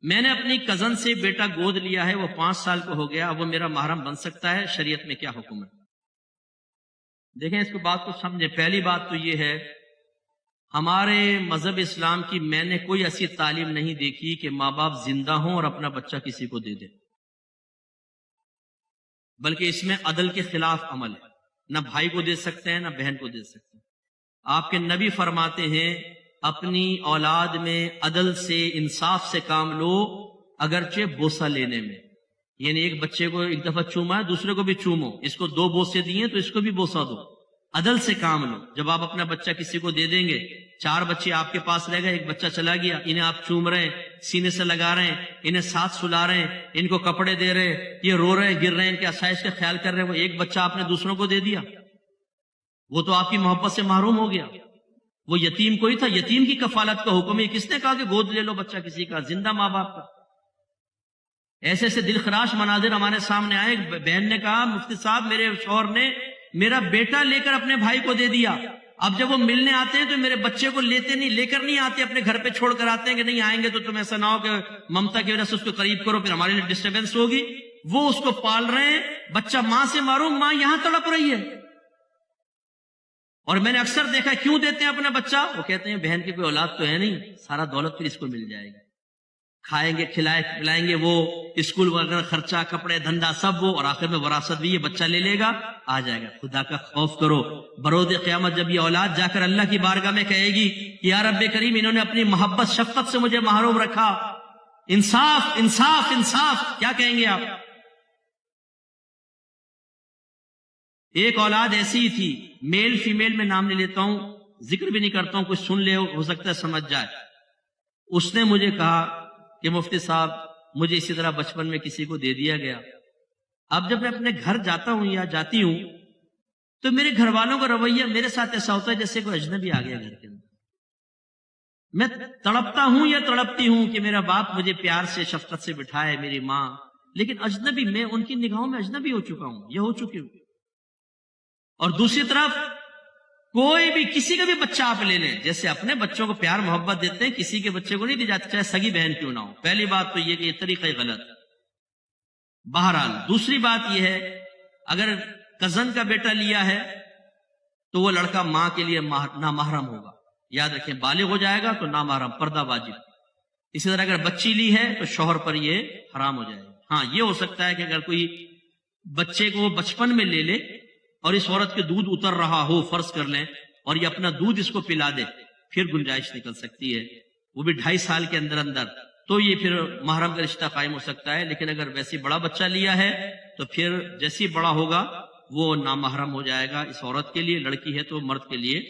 میں نے اپنی کزن سے بیٹا گود لیا ہے، وہ 5 سال کا ہو گیا، اب وہ میرا محرم بن سکتا ہے؟ شریعت میں کیا حکم ہے؟ دیکھیں، اس کو بات کو سمجھیں۔ پہلی بات تو یہ ہے، ہمارے مذہب اسلام کی میں نے کوئی ایسی تعلیم نہیں دیکھی کہ ماں باپ زندہ ہوں اور اپنا بچہ کسی کو دے دے، بلکہ اس میں عدل کے خلاف عمل ہے۔ نہ بھائی کو دے سکتے ہیں، نہ بہن کو دے سکتے ہیں۔ آپ کے نبی فرماتے ہیں اپنی اولاد میں عدل سے، انصاف سے کام لو، اگرچہ بوسہ لینے میں، یعنی ایک بچے کو ایک دفعہ چوما ہے، دوسرے کو بھی چومو، اس کو 2 بوسے دیے تو اس کو بھی بوسہ دو، عدل سے کام لو۔ جب آپ اپنا بچہ کسی کو دے دیں گے، 4 بچے آپ کے پاس رہ گئے، ایک بچہ چلا گیا، انہیں آپ چوم رہے ہیں، سینے سے لگا رہے ہیں، انہیں ساتھ سلا رہے ہیں، ان کو کپڑے دے رہے ہیں، یہ رو رہے ہیں، گر رہے ہیں، ان کے آسائش کا خیال کر رہے ہیں، وہ ایک بچہ آپ نے دوسروں کو دے دیا، وہ تو آپ کی محبت سے محروم ہو گیا۔ وہ یتیم کوئی تھا، یتیم کی کفالت کا حکم ہے۔ کس نے کہا کہ گود لے لو بچہ کسی کا؟ زندہ ماں باپ کا۔ ایسے ایسے دل خراش مناظر ہمارے سامنے آئے۔ بہن نے کہا مفتی صاحب میرے شوہر نے میرا بیٹا لے کر اپنے بھائی کو دے دیا، اب جب وہ ملنے آتے ہیں تو میرے بچے کو لیتے نہیں، لے کر نہیں آتے، اپنے گھر پہ چھوڑ کر آتے ہیں کہ نہیں آئیں گے تو تم ایسا نہ ہو کہ ممتا کی وجہ سے اس کو قریب کرو، پھر ہمارے لیے ڈسٹربنس ہوگی۔ وہ اس کو پال رہے ہیں، بچہ ماں سے معروم، ماں یہاں تڑپ رہی ہے۔ اور میں نے اکثر دیکھا کیوں دیتے ہیں اپنا بچہ، وہ کہتے ہیں بہن کی کوئی اولاد تو ہے نہیں، سارا دولت پھر اس کو مل جائے گی، کھائیں گے، کھلائیں گے، وہ اسکول وغیرہ خرچہ، کپڑے، دھندا سب وہ، اور آخر میں وراثت بھی یہ بچہ لے لے گا، آ جائے گا۔ خدا کا خوف کرو، برود قیامت جب یہ اولاد جا کر اللہ کی بارگاہ میں کہے گی یا رب کریم انہوں نے اپنی محبت شفقت سے مجھے محروم رکھا، انصاف انصاف انصاف، کیا کہیں گے آپ؟ ایک اولاد ایسی ہی تھی، میل فیمیل میں نام نہیں لیتا ہوں، ذکر بھی نہیں کرتا ہوں، کچھ سن لے ہو سکتا ہے سمجھ جائے۔ اس نے مجھے کہا کہ مفتی صاحب مجھے اسی طرح بچپن میں کسی کو دے دیا گیا، اب جب میں اپنے گھر جاتا ہوں یا جاتی ہوں تو میرے گھر والوں کا رویہ میرے ساتھ ایسا ہوتا ہے جیسے کوئی اجنبی آ گیا گھر کے اندر۔ میں تڑپتا ہوں یا تڑپتی ہوں کہ میرا باپ مجھے پیار سے شفقت سے بٹھائے، میری ماں، لیکن اجنبی، میں ان کی نگاہوں میں اجنبی ہو چکا ہوں، یہ ہو چکی ہوں۔ اور دوسری طرف کوئی بھی کسی کا بھی بچہ آپ لے لیں، جیسے اپنے بچوں کو پیار محبت دیتے ہیں، کسی کے بچے کو نہیں دی جاتی، چاہے سگی بہن کیوں نہ ہو۔ پہلی بات تو یہ کہ یہ طریقہ غلط ہے۔ بہرحال دوسری بات یہ ہے، اگر کزن کا بیٹا لیا ہے تو وہ لڑکا ماں کے لیے نامحرم ہوگا، یاد رکھیں، بالغ ہو جائے گا تو نامحرم، پردہ واجب۔ اسی طرح اگر بچی لی ہے تو شوہر پر یہ حرام ہو جائے گا۔ ہاں یہ ہو سکتا ہے کہ اگر کوئی بچے کو بچپن میں لے لے اور اس عورت کے دودھ اتر رہا ہو، فرض کر لیں، اور یہ اپنا دودھ اس کو پلا دے، پھر گنجائش نکل سکتی ہے، وہ بھی 2.5 سال کے اندر اندر، تو یہ پھر محرم کا رشتہ قائم ہو سکتا ہے۔ لیکن اگر ویسے بڑا بچہ لیا ہے تو پھر جیسی بڑا ہوگا وہ نامحرم ہو جائے گا اس عورت کے لیے، لڑکی ہے تو مرد کے لیے